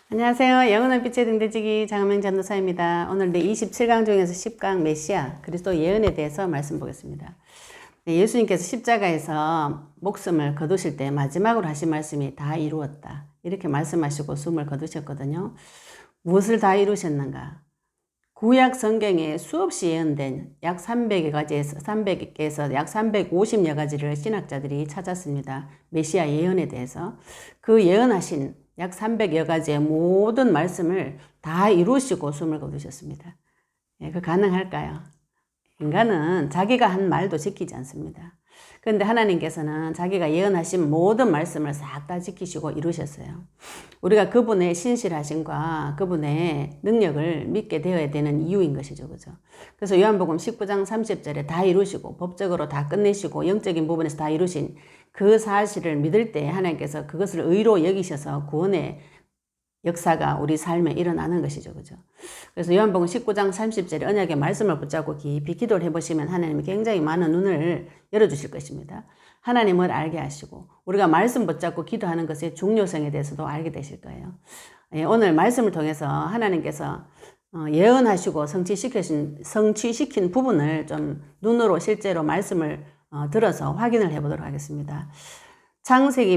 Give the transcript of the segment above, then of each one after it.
안녕하세요. 영원한 빛의 등대지기 장은명 전도사입니다. 오늘 27강 중에서 10강 메시아 그리스도 예언에 대해서 말씀 보겠습니다. 예수님께서 십자가에서 목숨을 거두실 때 마지막으로 하신 말씀이 다 이루었다. 이렇게 말씀하시고 숨을 거두셨거든요. 무엇을 다 이루셨는가? 구약 성경에 수없이 예언된 약 300개에서 약 350여 가지를 신학자들이 찾았습니다. 메시아 예언에 대해서. 그 예언하신 약 300여 가지의 모든 말씀을 다 이루시고 숨을 거두셨습니다. 그 가능할까요? 인간은 자기가 한 말도 지키지 않습니다. 그런데 하나님께서는 자기가 예언하신 모든 말씀을 싹 다 지키시고 이루셨어요. 우리가 그분의 신실하심과 그분의 능력을 믿게 되어야 되는 이유인 것이죠. 그죠? 그래서 요한복음 19장 30절에 다 이루시고 법적으로 다 끝내시고 영적인 부분에서 다 이루신 그 사실을 믿을 때 하나님께서 그것을 의로 여기셔서 구원의 역사가 우리 삶에 일어나는 것이죠. 그죠? 그래서 요한복음 19장 30절에 언약의 말씀을 붙잡고 깊이 기도를 해보시면 하나님이 굉장히 많은 눈을 열어주실 것입니다. 하나님을 알게 하시고 우리가 말씀 붙잡고 기도하는 것의 중요성에 대해서도 알게 되실 거예요. 오늘 말씀을 통해서 하나님께서 예언하시고 성취시킨 부분을 좀 눈으로 실제로 말씀을 들어서 확인을 해보도록 하겠습니다. 창세기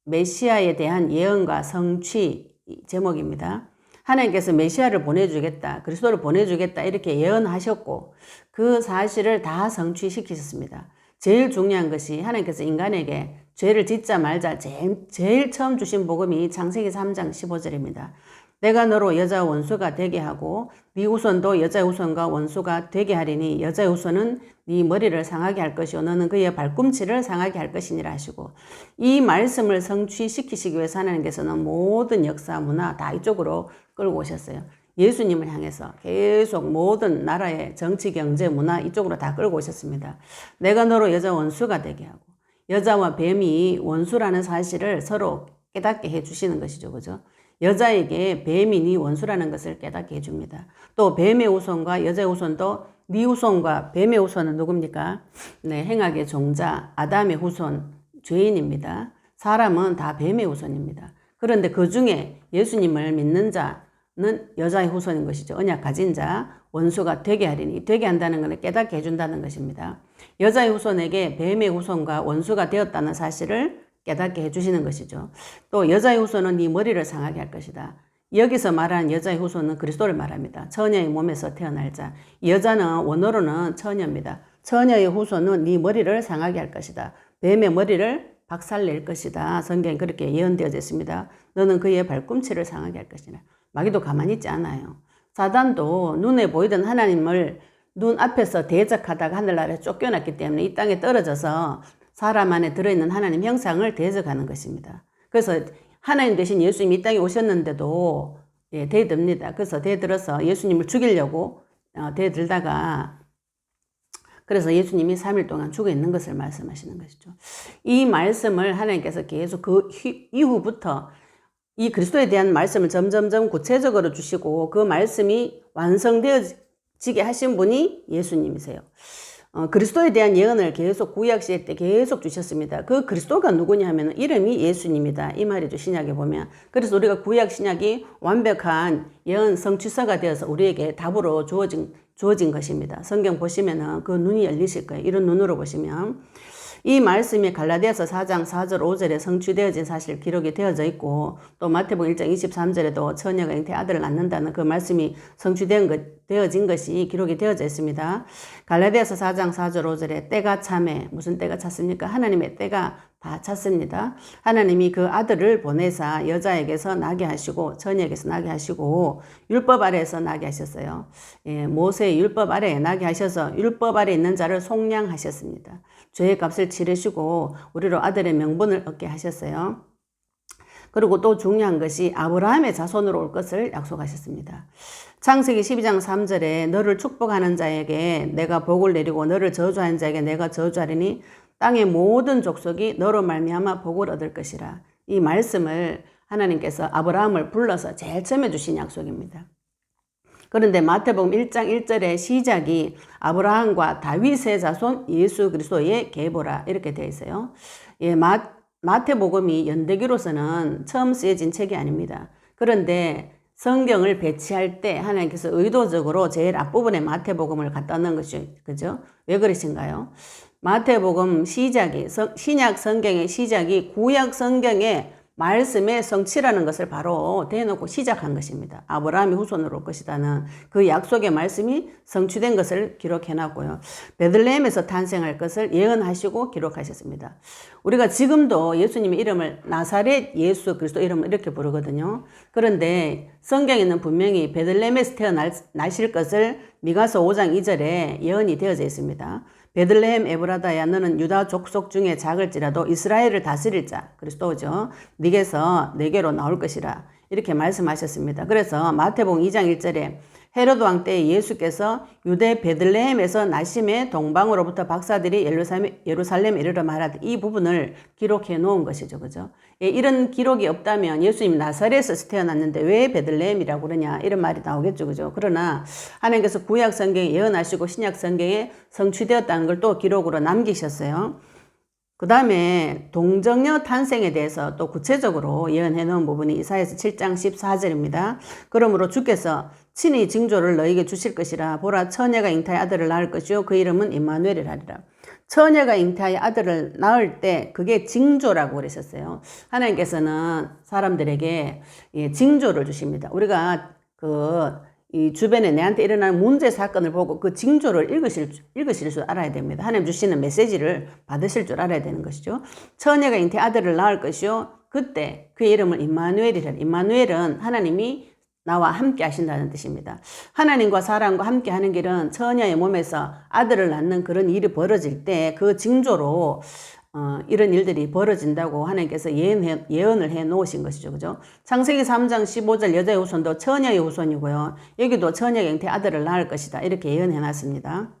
메시아에 대한 예언과 성취 제목입니다. 하나님께서 메시아를 보내주겠다, 그리스도를 보내주겠다 이렇게 예언하셨고 그 사실을 다 성취시키셨습니다. 제일 중요한 것이 하나님께서 인간에게 죄를 짓자 말자 제일 처음 주신 복음이 창세기 3장 15절입니다. 내가 너로 여자와 원수가 되게 하고 네 후손도 여자의 후손과 원수가 되게 하리니 여자의 후손은 네 머리를 상하게 할 것이요 너는 그의 발꿈치를 상하게 할 것이니라 하시고 이 말씀을 성취시키시기 위해서 하나님께서는 모든 역사, 문화 다 이쪽으로 끌고 오셨어요. 예수님을 향해서 계속 모든 나라의 정치, 경제, 문화 이쪽으로 다 끌고 오셨습니다. 내가 너로 여자 원수가 되게 하고 여자와 뱀이 원수라는 사실을 서로 깨닫게 해주시는 것이죠. 그죠? 여자에게 뱀이 네 원수라는 것을 깨닫게 해줍니다. 또 뱀의 후손과 여자의 후손도 네 후손과 뱀의 후손은 누굽니까? 네, 행악의 종자 아담의 후손 죄인입니다. 사람은 다 뱀의 후손입니다. 그런데 그 중에 예수님을 믿는 자는 여자의 후손인 것이죠. 언약 가진 자 원수가 되게 하리니 되게 한다는 것은 깨닫게 해준다는 것입니다. 여자의 후손에게 뱀의 후손과 원수가 되었다는 사실을 깨닫게 해주시는 것이죠. 또 여자의 후손은 네 머리를 상하게 할 것이다. 여기서 말하는 여자의 후손은 그리스도를 말합니다. 처녀의 몸에서 태어날 자. 여자는 원어로는 처녀입니다. 처녀의 후손은 네 머리를 상하게 할 것이다. 뱀의 머리를 박살낼 것이다. 성경에 그렇게 예언되어져 있습니다. 너는 그의 발꿈치를 상하게 할 것이다. 마귀도 가만히 있지 않아요. 사단도 눈에 보이던 하나님을 눈 앞에서 대적하다가 하늘나라에 쫓겨났기 때문에 이 땅에 떨어져서 사람 안에 들어있는 하나님 형상을 대적하는 것입니다. 그래서 하나님 대신 예수님이 이 땅에 오셨는데도 대듭니다. 그래서 대들어서 예수님을 죽이려고 대들다가 그래서 예수님이 3일 동안 죽어 있는 것을 말씀하시는 것이죠. 이 말씀을 하나님께서 계속 그 이후부터 이 그리스도에 대한 말씀을 점점점 구체적으로 주시고 그 말씀이 완성되어지게 하신 분이 예수님이세요. 그리스도에 대한 예언을 계속 구약 시대 때 계속 주셨습니다. 그 그리스도가 누구냐 하면 이름이 예수님이다. 이 말이죠. 신약에 보면. 그래서 우리가 구약 신약이 완벽한 예언 성취서가 되어서 우리에게 답으로 주어진 것입니다. 성경 보시면은 그 눈이 열리실 거예요. 이런 눈으로 보시면. 이 말씀이 갈라디아서 4장 4절 5절에 성취되어진 사실 기록이 되어져 있고 또 마태복음 1장 23절에도 처녀가 잉태 아들을 낳는다는 그 말씀이 되어진 것이 기록이 되어져 있습니다. 갈라디아서 4장 4절 5절에 때가 차매 무슨 때가 찼습니까? 하나님의 때가 다 찼습니다. 하나님이 그 아들을 보내사 여자에게서 나게 하시고 처녀에게서 나게 하시고 율법 아래에서 나게 하셨어요. 모세의 율법 아래에 나게 하셔서 율법 아래에 있는 자를 속량하셨습니다. 죄의 값을 치르시고 우리로 아들의 명분을 얻게 하셨어요. 그리고 또 중요한 것이 아브라함의 자손으로 올 것을 약속하셨습니다. 창세기 12장 3절에 너를 축복하는 자에게 내가 복을 내리고 너를 저주하는 자에게 내가 저주하리니 땅의 모든 족속이 너로 말미암아 복을 얻을 것이라. 이 말씀을 하나님께서 아브라함을 불러서 제일 처음에 주신 약속입니다. 그런데 마태복음 1장 1절의 시작이 아브라함과 다윗의 자손 예수 그리스도의 계보라 이렇게 되어 있어요. 마태복음이 연대기로서는 처음 쓰여진 책이 아닙니다. 그런데 성경을 배치할 때 하나님께서 의도적으로 제일 앞부분에 마태복음을 갖다 넣은 것이죠. 그죠? 왜 그러신가요? 마태복음 시작이, 신약 성경의 시작이 구약 성경의 말씀의 성취라는 것을 바로 대놓고 시작한 것입니다. 아브라함이 후손으로 올 것이라는 그 약속의 말씀이 성취된 것을 기록해놨고요. 베들레헴에서 탄생할 것을 예언하시고 기록하셨습니다. 우리가 지금도 예수님의 이름을 나사렛 예수 그리스도 이름을 이렇게 부르거든요. 그런데 성경에는 분명히 베들레헴에서 태어나실 것을 미가서 5장 2절에 예언이 되어져 있습니다. 베들레헴 에브라다야 너는 유다 족속 중에 작을지라도 이스라엘을 다스릴 자 그리스도죠. 네게서 내게로 나올 것이라 이렇게 말씀하셨습니다. 그래서 마태복음 2장 1절에 헤로드 왕 때 예수께서 유대 베들레헴에서 나심의 동방으로부터 박사들이 예루살렘에 이르러 말하듯 이 부분을 기록해 놓은 것이죠. 그죠? 예, 이런 기록이 없다면 예수님 나사렛에서 태어났는데 왜 베들레헴이라고 그러냐 이런 말이 나오겠죠. 그죠? 그러나 하나님께서 구약 성경에 예언하시고 신약 성경에 성취되었다는 걸 또 기록으로 남기셨어요. 그 다음에 동정녀 탄생에 대해서 또 구체적으로 예언해 놓은 부분이 이사야서 7장 14절입니다. 그러므로 주께서 친히 징조를 너에게 주실 것이라. 보라 처녀가 잉타의 아들을 낳을 것이요 그 이름은 임마누엘이라 하리라. 처녀가 잉타의 아들을 낳을 때 그게 징조라고 그러셨어요. 하나님께서는 사람들에게 징조를 주십니다. 우리가 이 주변에 내한테 일어나는 문제 사건을 보고 그 징조를 읽으실 줄 알아야 됩니다. 하나님 주시는 메시지를 받으실 줄 알아야 되는 것이죠. 처녀가 잉태 아들을 낳을 것이요 그때 그의 이름을 임마누엘이라. 임마누엘은 하나님이 나와 함께 하신다는 뜻입니다. 하나님과 사람과 함께 하는 길은 처녀의 몸에서 아들을 낳는 그런 일이 벌어질 때 그 징조로 이런 일들이 벌어진다고 하나님께서 예언을 해 놓으신 것이죠. 그죠? 창세기 3장 15절 여자의 후손도 처녀의 후손이고요. 여기도 처녀가 잉태 아들을 낳을 것이다. 이렇게 예언해 놨습니다.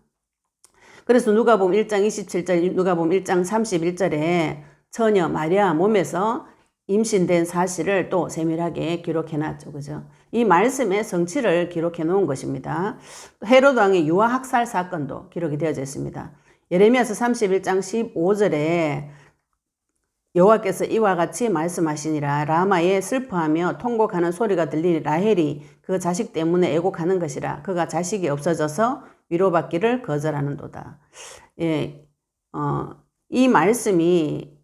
그래서 누가복음 1장 27절, 누가복음 1장 31절에 처녀 마리아 몸에서 임신된 사실을 또 세밀하게 기록해 놨죠. 그죠? 이 말씀의 성취를 기록해 놓은 것입니다. 헤로드 왕의 유아 학살 사건도 기록이 되어져 있습니다. 예레미야서 31장 15절에 여호와께서 이와 같이 말씀하시니라. 라마에 슬퍼하며 통곡하는 소리가 들리니 라헬이 그 자식 때문에 애곡하는 것이라. 그가 자식이 없어져서 위로받기를 거절하는도다. 예, 이 말씀이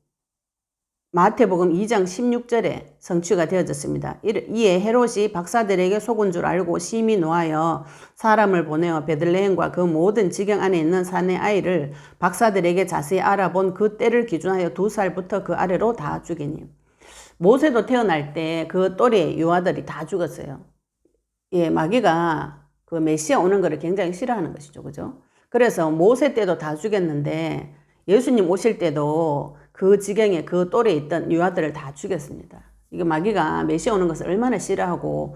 마태복음 2장 16절에 성취가 되어졌습니다. 이에 헤롯이 박사들에게 속은 줄 알고 심히 노하여 사람을 보내어 베들레헴과 그 모든 지경 안에 있는 산의 아이를 박사들에게 자세히 알아본 그 때를 기준하여 2살부터 그 아래로 다 죽이니. 모세도 태어날 때 그 또래 유아들이 다 죽었어요. 예, 마귀가 그 메시아 오는 것을 굉장히 싫어하는 것이죠. 그죠? 그래서 모세 때도 다 죽였는데 예수님 오실 때도 그 지경에 그 또래에 있던 유아들을 다 죽였습니다. 이게 마귀가 메시아 오는 것을 얼마나 싫어하고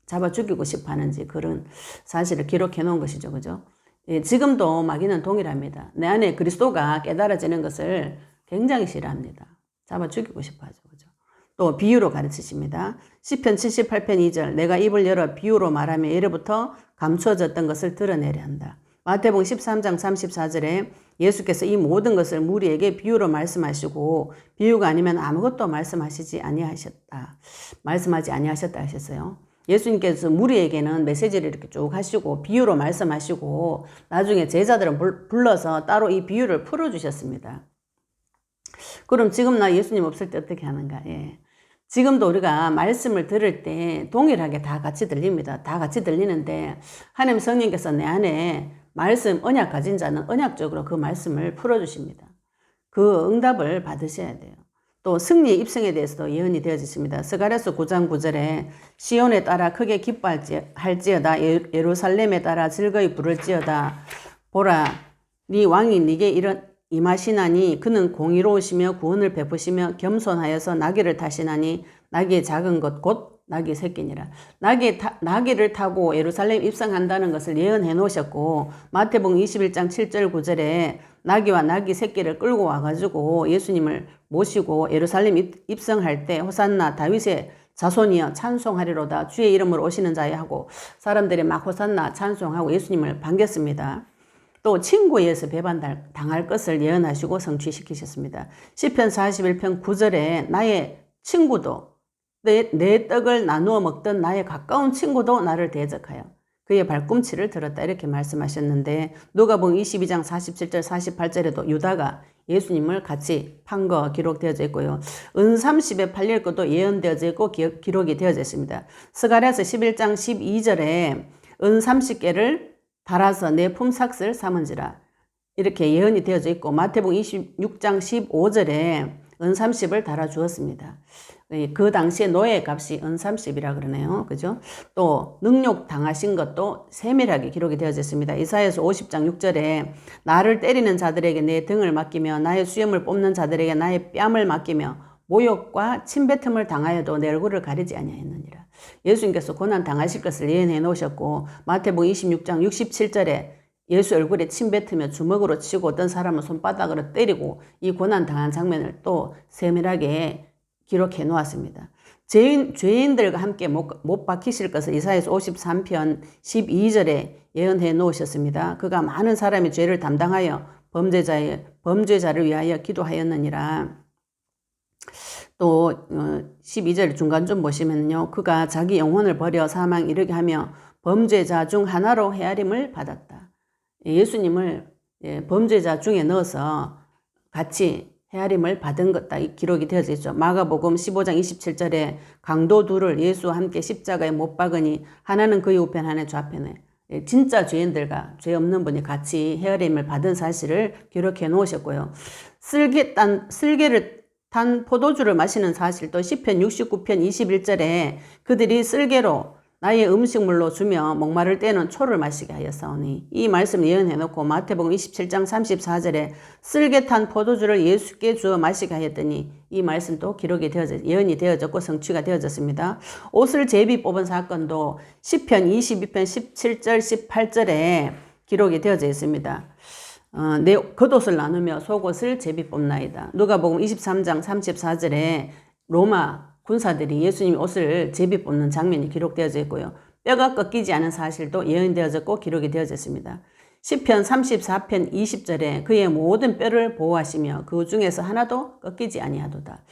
잡아 죽이고 싶어 하는지 그런 사실을 기록해 놓은 것이죠. 그죠? 예, 지금도 마귀는 동일합니다. 내 안에 그리스도가 깨달아지는 것을 굉장히 싫어합니다. 잡아 죽이고 싶어 하죠. 그죠? 또 비유로 가르치십니다. 시편 78편 2절 내가 입을 열어 비유로 말하며 예로부터 감추어졌던 것을 드러내려 한다. 마태복음 13장 34절에 예수께서 이 모든 것을 무리에게 비유로 말씀하시고 비유가 아니면 아무것도 말씀하지 아니하셨다 하셨어요. 예수님께서 무리에게는 메시지를 이렇게 쭉 하시고 비유로 말씀하시고 나중에 제자들은 불러서 따로 이 비유를 풀어주셨습니다. 그럼 지금 나 예수님 없을 때 어떻게 하는가? 예. 지금도 우리가 말씀을 들을 때 동일하게 다 같이 들립니다. 다 같이 들리는데 하나님 성령께서 내 안에 말씀 언약 가진 자는 언약적으로 그 말씀을 풀어주십니다. 그 응답을 받으셔야 돼요. 또 승리의 입성에 대해서도 예언이 되어졌습니다. 스가랴서 9장 9절에 시온에 따라 크게 기뻐할지어다 예루살렘에 따라 즐거이 부를지어다 보라 네 왕이 네게 임하시나니 그는 공의로우시며 구원을 베푸시며 겸손하여서 나귀를 타시나니 나귀의 작은 것 곧 나귀 새끼니라. 나귀를 타고 예루살렘 입성한다는 것을 예언해 놓으셨고 마태복음 21장 7절 9절에 나귀와 나귀 새끼를 끌고 와가지고 예수님을 모시고 예루살렘 입성할 때 호산나 다윗의 자손이여 찬송하리로다 주의 이름으로 오시는 자여 하고 사람들이 막 호산나 찬송하고 예수님을 반겼습니다. 또 친구에 의해서 배반당할 것을 예언하시고 성취시키셨습니다. 시편 41편 9절에 나의 친구도 내 떡을 나누어 먹던 나의 가까운 친구도 나를 대적하여 그의 발꿈치를 들었다 이렇게 말씀하셨는데 누가복음 22장 47절 48절에도 유다가 예수님을 같이 판 거 기록되어져 있고요. 은 30에 팔릴 것도 예언되어져 있고 기록이 되어져 있습니다. 스가랴서 11장 12절에 은 30개를 달아서 내 품삯을 삼은지라 이렇게 예언이 되어져 있고 마태복음 26장 15절에 은 30을 달아주었습니다. 그 당시에 노예 값이 은 30이라 그러네요. 그죠? 또 능욕 당하신 것도 세밀하게 기록이 되어져 있습니다. 이사야서 50장 6절에 나를 때리는 자들에게 내 등을 맡기며 나의 수염을 뽑는 자들에게 나의 뺨을 맡기며 모욕과 침뱉음을 당하여도 내 얼굴을 가리지 아니하였느니라. 예수님께서 고난 당하실 것을 예언해 놓으셨고 마태복음 26장 67절에 예수 얼굴에 침뱉으며 주먹으로 치고 어떤 사람은 손바닥으로 때리고 이 고난 당한 장면을 또 세밀하게 기록해 놓았습니다. 죄인들과 함께 못 박히실 것을 이사야서 53편 12절에 예언해 놓으셨습니다. 그가 많은 사람의 죄를 담당하여 범죄자를 위하여 기도하였느니라. 또 12절 중간 좀 보시면요. 그가 자기 영혼을 버려 사망 이르게 하며 범죄자 중 하나로 헤아림을 받았다. 예수님을 범죄자 중에 넣어서 같이 헤아림을 받은 것 다 기록이 되어져 있죠. 마가복음 15장 27절에 강도 둘을 예수와 함께 십자가에 못 박으니 하나는 그의 우편 하나는 좌편에 진짜 죄인들과 죄 없는 분이 같이 헤아림을 받은 사실을 기록해 놓으셨고요. 쓸개를 탄 포도주를 마시는 사실도 시편 69편 21절에 그들이 쓸개로 나의 음식물로 주며 목마를 때는 초를 마시게 하였사오니 이 말씀을 예언해놓고 마태복음 27장 34절에 쓸개 탄 포도주를 예수께 주어 마시게 하였더니 이 말씀도 기록이 예언이 되어졌고 성취가 되어졌습니다. 옷을 제비 뽑은 사건도 시편 22편 17절 18절에 기록이 되어져 있습니다. 내 겉옷을 나누며 속옷을 제비 뽑나이다. 누가복음 23장 34절에 로마 군사들이 예수님 옷을 제비 뽑는 장면이 기록되어져 있고요. 뼈가 꺾이지 않은 사실도 예언되어졌고 기록이 되어졌습니다. 시편 34편 20절에 그의 모든 뼈를 보호하시며 그 중에서 하나도 꺾이지 아니하도다.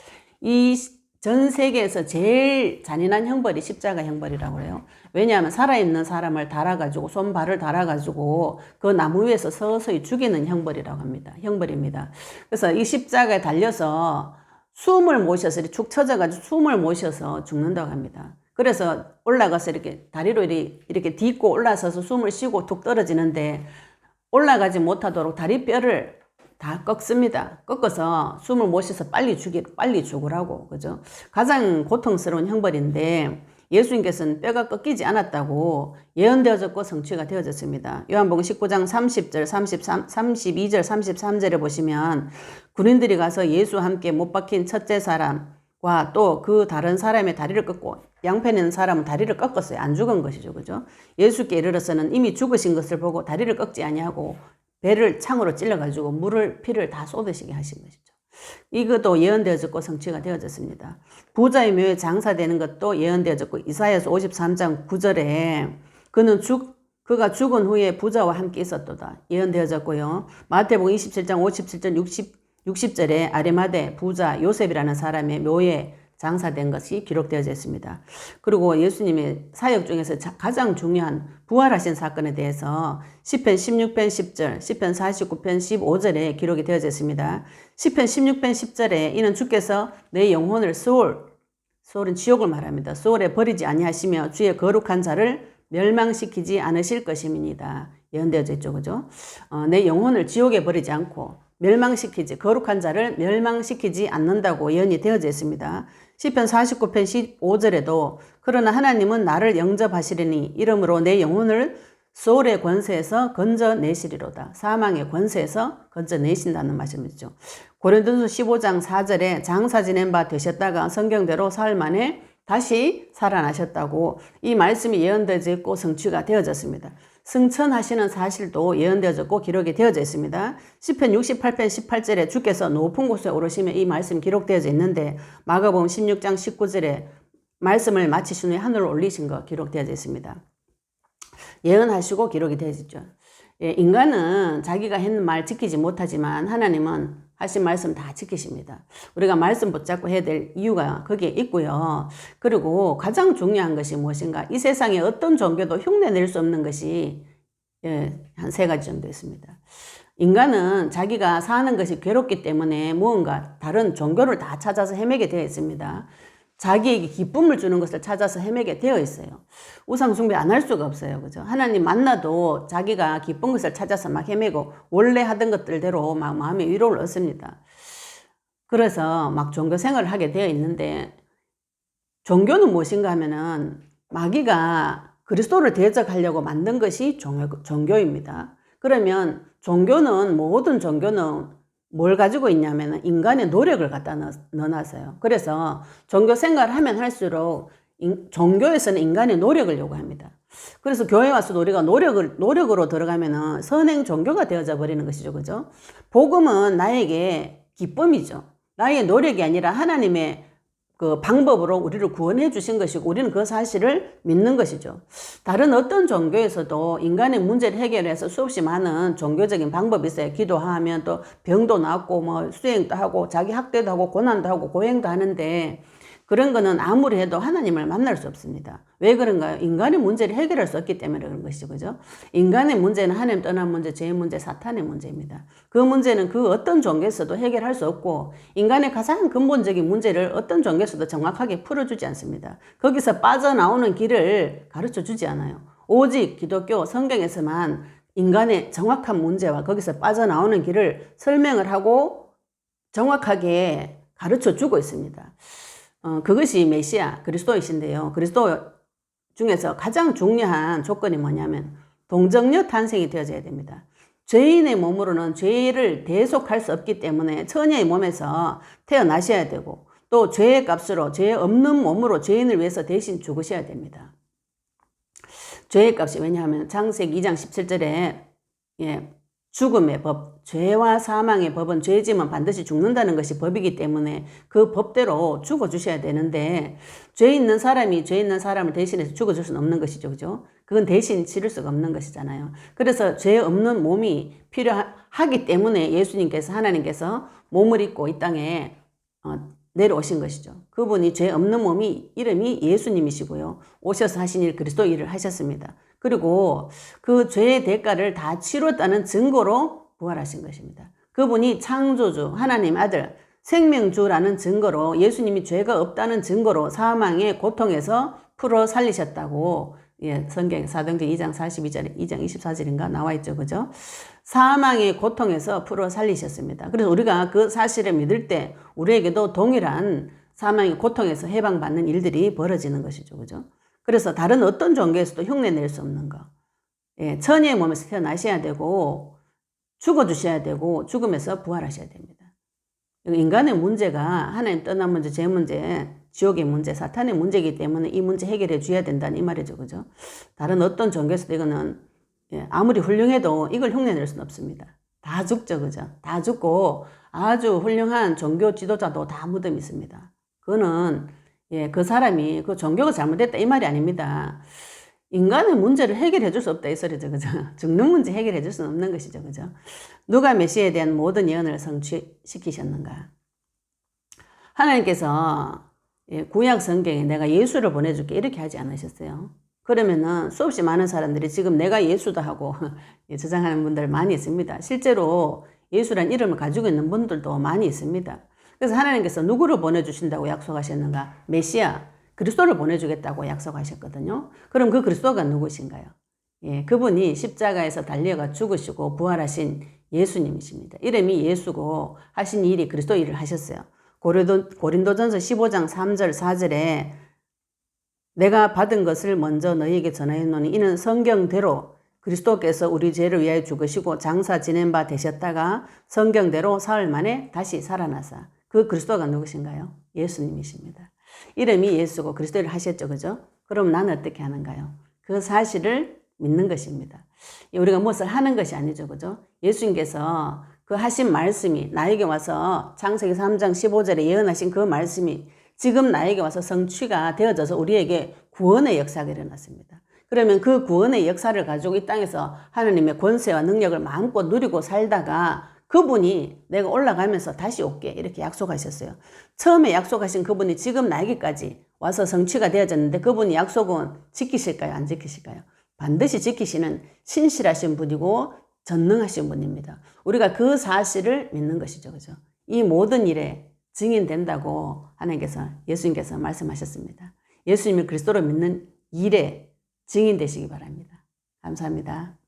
이 전 세계에서 제일 잔인한 형벌이 십자가 형벌이라고 해요. 왜냐하면 살아있는 사람을 달아가지고 손발을 달아가지고 그 나무 위에서 서서히 죽이는 형벌입니다. 그래서 이 십자가에 달려서 숨을 모셔서 축 처져가지고 숨을 모셔서 죽는다고 합니다. 그래서 올라가서 이렇게 다리로 이렇게 딛고 올라서서 숨을 쉬고 툭 떨어지는데 올라가지 못하도록 다리뼈를 다 꺾습니다. 꺾어서 숨을 모셔서 빨리 죽으라고. 그죠? 가장 고통스러운 형벌인데 예수님께서는 뼈가 꺾이지 않았다고 예언되어졌고 성취가 되어졌습니다. 요한복음 19장 30절, 32절, 33절에 보시면 군인들이 가서 예수와 함께 못 박힌 첫째 사람과 또 그 다른 사람의 다리를 꺾고 양편에 있는 사람은 다리를 꺾었어요. 안 죽은 것이죠. 그죠? 예수께 이르러서는 이미 죽으신 것을 보고 다리를 꺾지 아니하고 배를 창으로 찔러가지고 피를 다 쏟으시게 하신 것이죠. 이것도 예언되어졌고 성취가 되어졌습니다. 부자의 묘에 장사되는 것도 예언되어졌고 이사야서 53장 9절에 그가 죽은 후에 부자와 함께 있었도다 예언되어졌고요. 마태복음 27장 57절 60절에 아리마대 부자 요셉이라는 사람의 묘에 장사된 것이 기록되어져 있습니다. 그리고 예수님의 사역 중에서 가장 중요한 부활하신 사건에 대해서 시편 16편 10절, 시편 49편 15절에 기록이 되어져 있습니다. 시편 16편 10절에 이는 주께서 내 영혼을 소울은 지옥을 말합니다. 소울에 버리지 아니하시며 주의 거룩한 자를 멸망시키지 않으실 것임이니이다. 예언되어져 있죠. 그죠? 내 영혼을 지옥에 버리지 않고 거룩한 자를 멸망시키지 않는다고 예언이 되어져 있습니다. 시편 49편 15절에도 그러나 하나님은 나를 영접하시리니 이러므로 내 영혼을 소울의 권세에서 건져내시리로다. 사망의 권세에서 건져내신다는 말씀이죠. 고린도전서 15장 4절에 장사 지낸 바 되셨다가 성경대로 사흘 만에 다시 살아나셨다고 이 말씀이 예언되어져 있고 성취가 되어졌습니다. 승천하시는 사실도 예언되어졌고 기록이 되어져 있습니다. 시편 68편 18절에 주께서 높은 곳에 오르시며 이 말씀 기록되어져 있는데 마가복음 16장 19절에 말씀을 마치신 후에 하늘로 올리신 거 기록되어져 있습니다. 예언하시고 기록이 되어지죠. 예, 인간은 자기가 했는 말 지키지 못하지만 하나님은 하신 말씀 다 지키십니다. 우리가 말씀 붙잡고 해야 될 이유가 거기에 있고요. 그리고 가장 중요한 것이 무엇인가? 이 세상에 어떤 종교도 흉내낼 수 없는 것이 한 3가지 정도 있습니다. 인간은 자기가 사는 것이 괴롭기 때문에 무언가 다른 종교를 다 찾아서 헤매게 되어 있습니다. 자기에게 기쁨을 주는 것을 찾아서 헤매게 되어 있어요. 우상 숭배 안 할 수가 없어요. 그죠? 하나님 만나도 자기가 기쁜 것을 찾아서 막 헤매고 원래 하던 것들대로 막 마음의 위로를 얻습니다. 그래서 막 종교 생활을 하게 되어 있는데 종교는 무엇인가 하면은 마귀가 그리스도를 대적하려고 만든 것이 종교입니다. 그러면 모든 종교는 뭘 가지고 있냐면 인간의 노력을 갖다 넣어놨어요. 그래서 종교 생활을 하면 할수록 종교에서는 인간의 노력을 요구합니다. 그래서 교회 와서도 우리가 노력으로 들어가면은 선행 종교가 되어져 버리는 것이죠. 그죠? 복음은 나에게 기쁨이죠. 나의 노력이 아니라 하나님의 그 방법으로 우리를 구원해 주신 것이고 우리는 그 사실을 믿는 것이죠. 다른 어떤 종교에서도 인간의 문제를 해결해서 수없이 많은 종교적인 방법이 있어요. 기도하면 또 병도 낫고 뭐 수행도 하고 자기 학대도 하고 고난도 하고 고행도 하는데 그런 거는 아무리 해도 하나님을 만날 수 없습니다. 왜 그런가요? 인간의 문제를 해결할 수 없기 때문에 그런 것이죠. 그죠? 인간의 문제는 하나님 떠난 문제, 죄의 문제, 사탄의 문제입니다. 그 문제는 그 어떤 종교에서도 해결할 수 없고 인간의 가장 근본적인 문제를 어떤 종교에서도 정확하게 풀어주지 않습니다. 거기서 빠져나오는 길을 가르쳐 주지 않아요. 오직 기독교 성경에서만 인간의 정확한 문제와 거기서 빠져나오는 길을 설명을 하고 정확하게 가르쳐 주고 있습니다. 그것이 메시아 그리스도이신데요. 그리스도 중에서 가장 중요한 조건이 뭐냐면 동정녀 탄생이 되어져야 됩니다. 죄인의 몸으로는 죄를 대속할 수 없기 때문에 처녀의 몸에서 태어나셔야 되고 또 죄의 값으로 죄 없는 몸으로 죄인을 위해서 대신 죽으셔야 됩니다. 죄의 값이 왜냐하면 창세기 2장 17절에 죽음의 법, 죄와 사망의 법은 죄지면 반드시 죽는다는 것이 법이기 때문에 그 법대로 죽어주셔야 되는데 죄 있는 사람이 죄 있는 사람을 대신해서 죽어줄 수는 없는 것이죠. 그죠? 그건 대신 치를 수가 없는 것이잖아요. 그래서 죄 없는 몸이 필요하기 때문에 예수님께서 하나님께서 몸을 입고 이 땅에 내려오신 것이죠. 그분이 죄 없는 몸이 이름이 예수님이시고요. 오셔서 하신 일 그리스도 일을 하셨습니다. 그리고 그 죄의 대가를 다 치렀다는 증거로 부활하신 것입니다. 그분이 창조주, 하나님 아들, 생명주라는 증거로 예수님이 죄가 없다는 증거로 사망의 고통에서 풀어 살리셨다고 성경 사도행전 2장 42절, 2장 24절인가 나와 있죠. 그죠? 사망의 고통에서 풀어 살리셨습니다. 그래서 우리가 그 사실을 믿을 때 우리에게도 동일한 사망의 고통에서 해방받는 일들이 벌어지는 것이죠. 그죠? 그래서 다른 어떤 종교에서도 흉내낼 수 없는 거. 처녀의 몸에서 태어나셔야 되고 죽어주셔야 되고 죽음에서 부활하셔야 됩니다. 인간의 문제가 하나님 떠난 문제, 죄 문제, 지옥의 문제, 사탄의 문제이기 때문에 이 문제 해결해 줘야 된다는 이 말이죠. 그죠? 다른 어떤 종교에서도 이거는 아무리 훌륭해도 이걸 흉내낼 수는 없습니다. 다 죽죠. 그죠? 다 죽고 아주 훌륭한 종교 지도자도 다 무덤이 있습니다. 그거는 그 사람이 그 종교가 잘못됐다 이 말이 아닙니다. 인간의 문제를 해결해 줄 수 없다 이 소리죠. 그죠? 죽는 문제 해결해 줄 수는 없는 것이죠. 그죠? 누가 메시아에 대한 모든 예언을 성취시키셨는가? 하나님께서 구약 성경에 내가 예수를 보내줄게 이렇게 하지 않으셨어요. 그러면은 수없이 많은 사람들이 지금 내가 예수다 하고 주장하는 분들 많이 있습니다. 실제로 예수란 이름을 가지고 있는 분들도 많이 있습니다. 그래서 하나님께서 누구를 보내주신다고 약속하셨는가? 메시아, 그리스도를 보내주겠다고 약속하셨거든요. 그럼 그 그리스도가 누구신가요? 그분이 십자가에서 달려가 죽으시고 부활하신 예수님이십니다. 이름이 예수고 하신 일이 그리스도 일을 하셨어요. 고린도전서 15장 3절 4절에 내가 받은 것을 먼저 너희에게 전하였노니 이는 성경대로 그리스도께서 우리 죄를 위하여 죽으시고 장사 지낸 바 되셨다가 성경대로 사흘 만에 다시 살아나사. 그 그리스도가 누구신가요? 예수님이십니다. 이름이 예수고 그리스도를 하셨죠. 그죠? 그럼 나는 어떻게 하는가요? 그 사실을 믿는 것입니다. 우리가 무엇을 하는 것이 아니죠. 그죠? 예수님께서 그 하신 말씀이 나에게 와서 창세기 3장 15절에 예언하신 그 말씀이 지금 나에게 와서 성취가 되어져서 우리에게 구원의 역사가 일어났습니다. 그러면 그 구원의 역사를 가지고 이 땅에서 하나님의 권세와 능력을 마음껏 누리고 살다가 그분이 내가 올라가면서 다시 올게 이렇게 약속하셨어요. 처음에 약속하신 그분이 지금 나에게까지 와서 성취가 되어졌는데 그분이 약속은 지키실까요? 안 지키실까요? 반드시 지키시는 신실하신 분이고 전능하신 분입니다. 우리가 그 사실을 믿는 것이죠. 그죠? 이 모든 일에 증인된다고 하나님께서 예수님께서 말씀하셨습니다. 예수님을 그리스도로 믿는 일에 증인되시기 바랍니다. 감사합니다.